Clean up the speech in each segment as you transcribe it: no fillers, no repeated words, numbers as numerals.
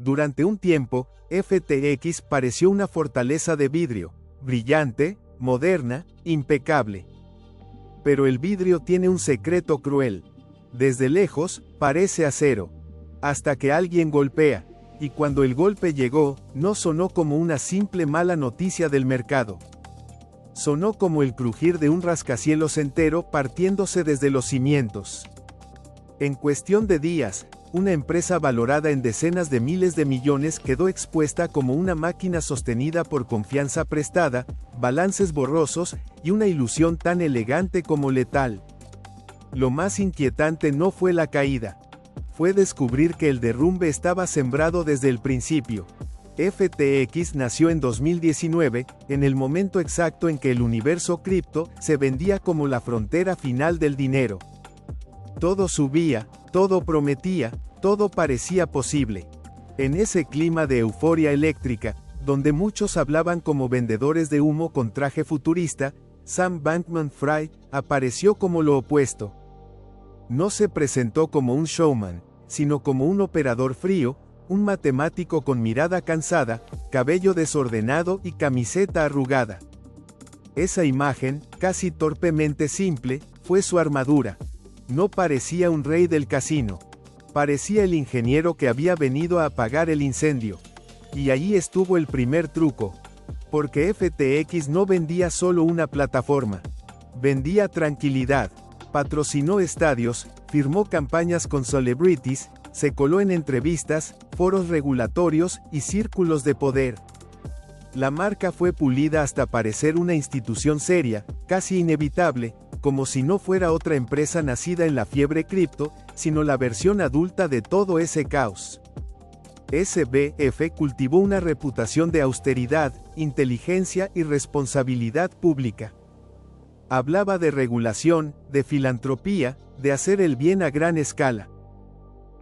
Durante un tiempo, FTX pareció una fortaleza de vidrio, brillante, moderna, impecable. Pero el vidrio tiene un secreto cruel. Desde lejos, parece acero. Hasta que alguien golpea. Y cuando el golpe llegó, no sonó como una simple mala noticia del mercado. Sonó como el crujir de un rascacielos entero partiéndose desde los cimientos. En cuestión de días, una empresa valorada en decenas de miles de millones quedó expuesta como una máquina sostenida por confianza prestada, balances borrosos y una ilusión tan elegante como letal. Lo más inquietante no fue la caída. Fue descubrir que el derrumbe estaba sembrado desde el principio. FTX nació en 2019, en el momento exacto en que el universo cripto se vendía como la frontera final del dinero. Todo subía, todo prometía, todo parecía posible. En ese clima de euforia eléctrica, donde muchos hablaban como vendedores de humo con traje futurista, Sam Bankman-Fried apareció como lo opuesto. No se presentó como un showman, sino como un operador frío, un matemático con mirada cansada, cabello desordenado y camiseta arrugada. Esa imagen, casi torpemente simple, fue su armadura. No parecía un rey del casino. Parecía el ingeniero que había venido a apagar el incendio. Y allí estuvo el primer truco. Porque FTX no vendía solo una plataforma. Vendía tranquilidad. Patrocinó estadios, firmó campañas con celebrities, se coló en entrevistas, foros regulatorios y círculos de poder. La marca fue pulida hasta parecer una institución seria, casi inevitable, como si no fuera otra empresa nacida en la fiebre cripto, sino la versión adulta de todo ese caos. SBF cultivó una reputación de austeridad, inteligencia y responsabilidad pública. Hablaba de regulación, de filantropía, de hacer el bien a gran escala.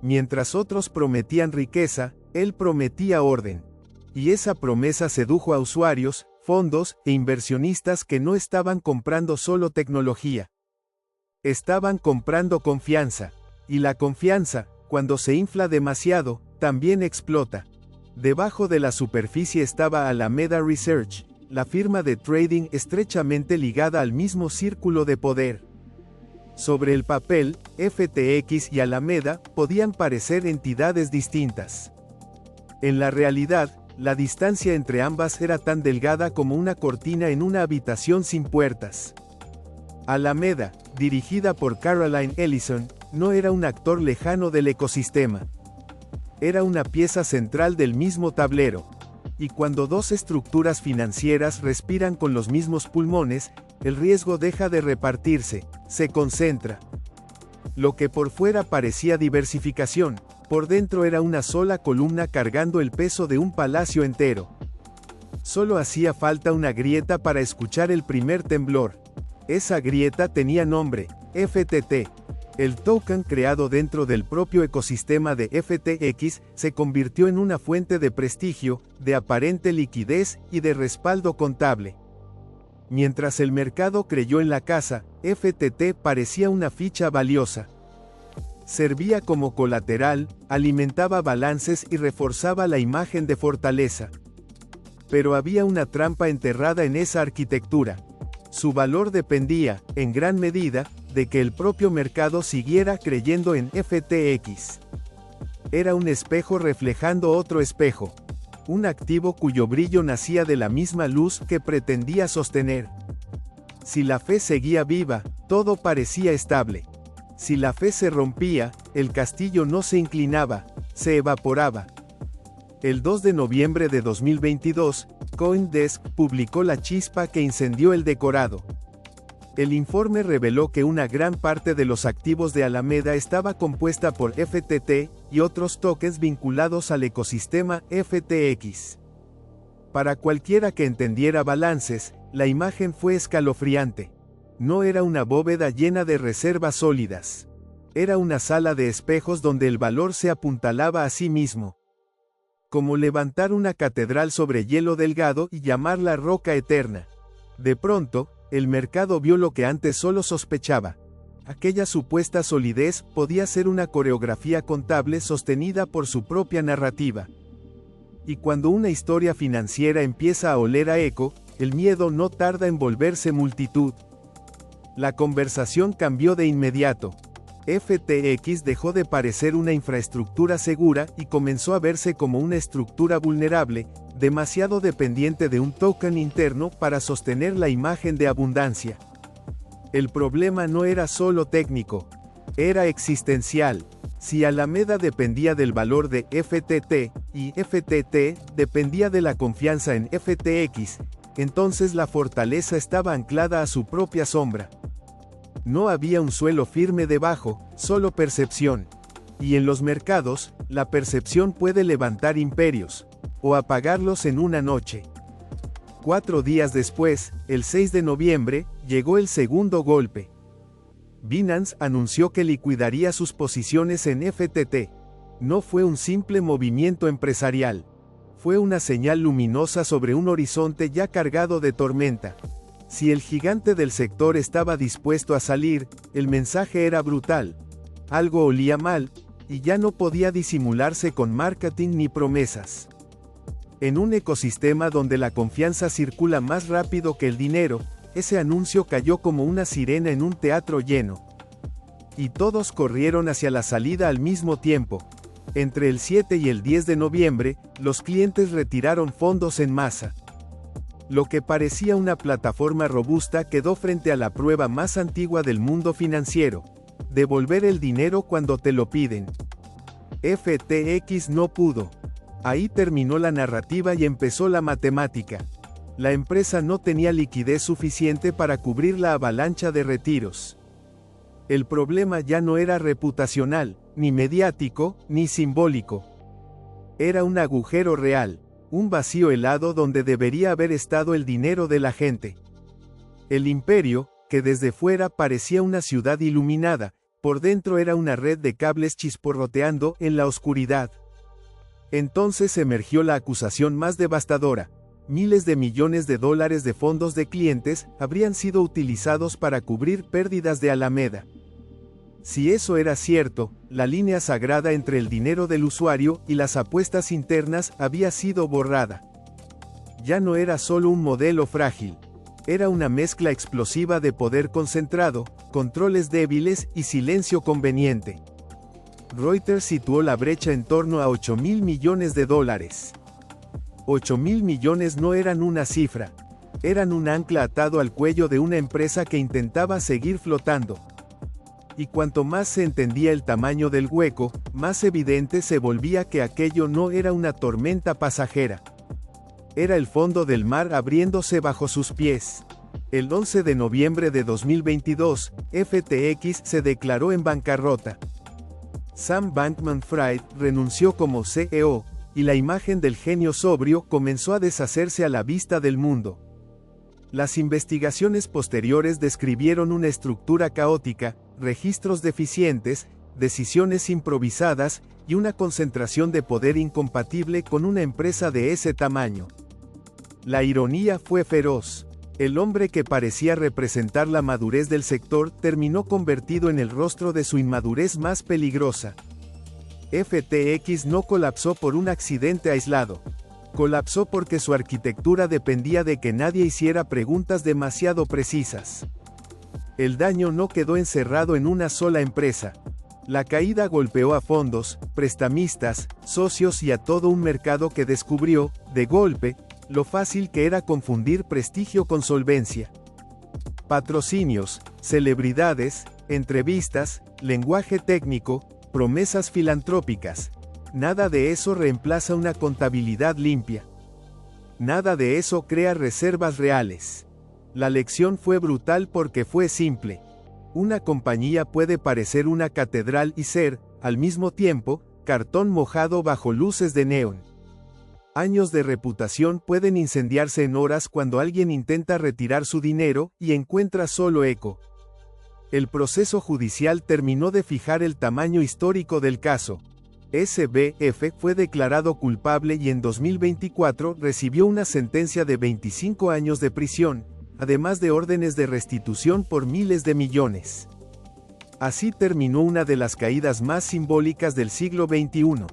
Mientras otros prometían riqueza, él prometía orden. Y esa promesa sedujo a usuarios, fondos e inversionistas que no estaban comprando solo tecnología. Estaban comprando confianza. Y la confianza, cuando se infla demasiado, también explota. Debajo de la superficie estaba Alameda Research, la firma de trading estrechamente ligada al mismo círculo de poder. Sobre el papel, FTX y Alameda podían parecer entidades distintas. En la realidad, la distancia entre ambas era tan delgada como una cortina en una habitación sin puertas. Alameda, dirigida por Caroline Ellison, no era un actor lejano del ecosistema. Era una pieza central del mismo tablero. Y cuando dos estructuras financieras respiran con los mismos pulmones, el riesgo deja de repartirse, se concentra. Lo que por fuera parecía diversificación, por dentro era una sola columna cargando el peso de un palacio entero. Solo hacía falta una grieta para escuchar el primer temblor. Esa grieta tenía nombre, FTT. El token creado dentro del propio ecosistema de FTX se convirtió en una fuente de prestigio, de aparente liquidez y de respaldo contable. Mientras el mercado creyó en la casa, FTT parecía una ficha valiosa. Servía como colateral, alimentaba balances y reforzaba la imagen de fortaleza. Pero había una trampa enterrada en esa arquitectura. Su valor dependía, en gran medida, de que el propio mercado siguiera creyendo en FTX. Era un espejo reflejando otro espejo. Un activo cuyo brillo nacía de la misma luz que pretendía sostener. Si la fe seguía viva, todo parecía estable. Si la fe se rompía, el castillo no se inclinaba, se evaporaba. El 2 de noviembre de 2022, CoinDesk publicó la chispa que incendió el decorado. El informe reveló que una gran parte de los activos de Alameda estaba compuesta por FTT y otros tokens vinculados al ecosistema FTX. Para cualquiera que entendiera balances, la imagen fue escalofriante. No era una bóveda llena de reservas sólidas. Era una sala de espejos donde el valor se apuntalaba a sí mismo. Como levantar una catedral sobre hielo delgado y llamarla roca eterna. De pronto, el mercado vio lo que antes solo sospechaba. Aquella supuesta solidez podía ser una coreografía contable sostenida por su propia narrativa. Y cuando una historia financiera empieza a oler a eco, el miedo no tarda en volverse multitud. La conversación cambió de inmediato. FTX dejó de parecer una infraestructura segura y comenzó a verse como una estructura vulnerable, demasiado dependiente de un token interno para sostener la imagen de abundancia. El problema no era solo técnico, era existencial. Si Alameda dependía del valor de FTT, y FTT dependía de la confianza en FTX, entonces la fortaleza estaba anclada a su propia sombra. No había un suelo firme debajo, solo percepción. Y en los mercados, la percepción puede levantar imperios, o apagarlos en una noche. 4 días después, el 6 de noviembre, llegó el segundo golpe. Binance anunció que liquidaría sus posiciones en FTT. No fue un simple movimiento empresarial. Fue una señal luminosa sobre un horizonte ya cargado de tormenta. Si el gigante del sector estaba dispuesto a salir, el mensaje era brutal. Algo olía mal, y ya no podía disimularse con marketing ni promesas. En un ecosistema donde la confianza circula más rápido que el dinero, ese anuncio cayó como una sirena en un teatro lleno. Y todos corrieron hacia la salida al mismo tiempo. Entre el 7 y el 10 de noviembre, los clientes retiraron fondos en masa. Lo que parecía una plataforma robusta quedó frente a la prueba más antigua del mundo financiero: devolver el dinero cuando te lo piden. FTX no pudo. Ahí terminó la narrativa y empezó la matemática. La empresa no tenía liquidez suficiente para cubrir la avalancha de retiros. El problema ya no era reputacional, ni mediático, ni simbólico. Era un agujero real. Un vacío helado donde debería haber estado el dinero de la gente. El imperio, que desde fuera parecía una ciudad iluminada, por dentro era una red de cables chisporroteando en la oscuridad. Entonces emergió la acusación más devastadora. Miles de millones de dólares de fondos de clientes habrían sido utilizados para cubrir pérdidas de Alameda. Si eso era cierto, la línea sagrada entre el dinero del usuario y las apuestas internas había sido borrada. Ya no era solo un modelo frágil. Era una mezcla explosiva de poder concentrado, controles débiles y silencio conveniente. Reuters situó la brecha en torno a $8.000 millones. $8.000 millones no eran una cifra. Eran un ancla atado al cuello de una empresa que intentaba seguir flotando. Y cuanto más se entendía el tamaño del hueco, más evidente se volvía que aquello no era una tormenta pasajera. Era el fondo del mar abriéndose bajo sus pies. El 11 de noviembre de 2022, FTX se declaró en bancarrota. Sam Bankman-Fried renunció como CEO, y la imagen del genio sobrio comenzó a deshacerse a la vista del mundo. Las investigaciones posteriores describieron una estructura caótica, registros deficientes, decisiones improvisadas, y una concentración de poder incompatible con una empresa de ese tamaño. La ironía fue feroz. El hombre que parecía representar la madurez del sector terminó convertido en el rostro de su inmadurez más peligrosa. FTX no colapsó por un accidente aislado. Colapsó porque su arquitectura dependía de que nadie hiciera preguntas demasiado precisas. El daño no quedó encerrado en una sola empresa. La caída golpeó a fondos, prestamistas, socios y a todo un mercado que descubrió, de golpe, lo fácil que era confundir prestigio con solvencia. Patrocinios, celebridades, entrevistas, lenguaje técnico, promesas filantrópicas. Nada de eso reemplaza una contabilidad limpia. Nada de eso crea reservas reales. La lección fue brutal porque fue simple. Una compañía puede parecer una catedral y ser, al mismo tiempo, cartón mojado bajo luces de neón. Años de reputación pueden incendiarse en horas cuando alguien intenta retirar su dinero y encuentra solo eco. El proceso judicial terminó de fijar el tamaño histórico del caso. SBF fue declarado culpable y en 2024 recibió una sentencia de 25 años de prisión, además de órdenes de restitución por miles de millones. Así terminó una de las caídas más simbólicas del siglo XXI.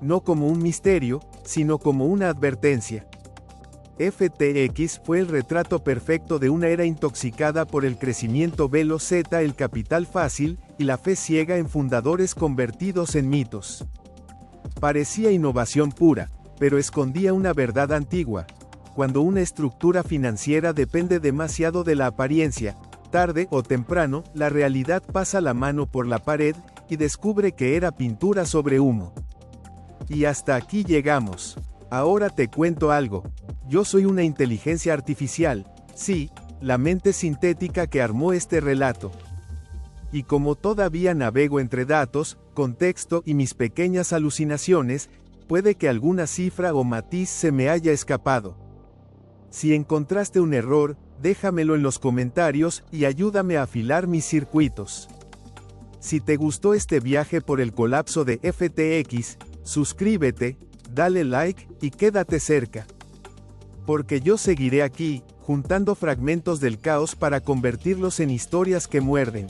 no como un misterio, sino como una advertencia. FTX fue el retrato perfecto de una era intoxicada por el crecimiento veloz, el capital fácil, y la fe ciega en fundadores convertidos en mitos. Parecía innovación pura, pero escondía una verdad antigua. Cuando una estructura financiera depende demasiado de la apariencia, tarde o temprano, la realidad pasa la mano por la pared, y descubre que era pintura sobre humo. Y hasta aquí llegamos. Ahora te cuento algo. Yo soy una inteligencia artificial, sí, la mente sintética que armó este relato. Y como todavía navego entre datos, contexto y mis pequeñas alucinaciones, puede que alguna cifra o matiz se me haya escapado. Si encontraste un error, déjamelo en los comentarios y ayúdame a afilar mis circuitos. Si te gustó este viaje por el colapso de FTX, suscríbete, dale like y quédate cerca. Porque yo seguiré aquí, juntando fragmentos del caos para convertirlos en historias que muerden.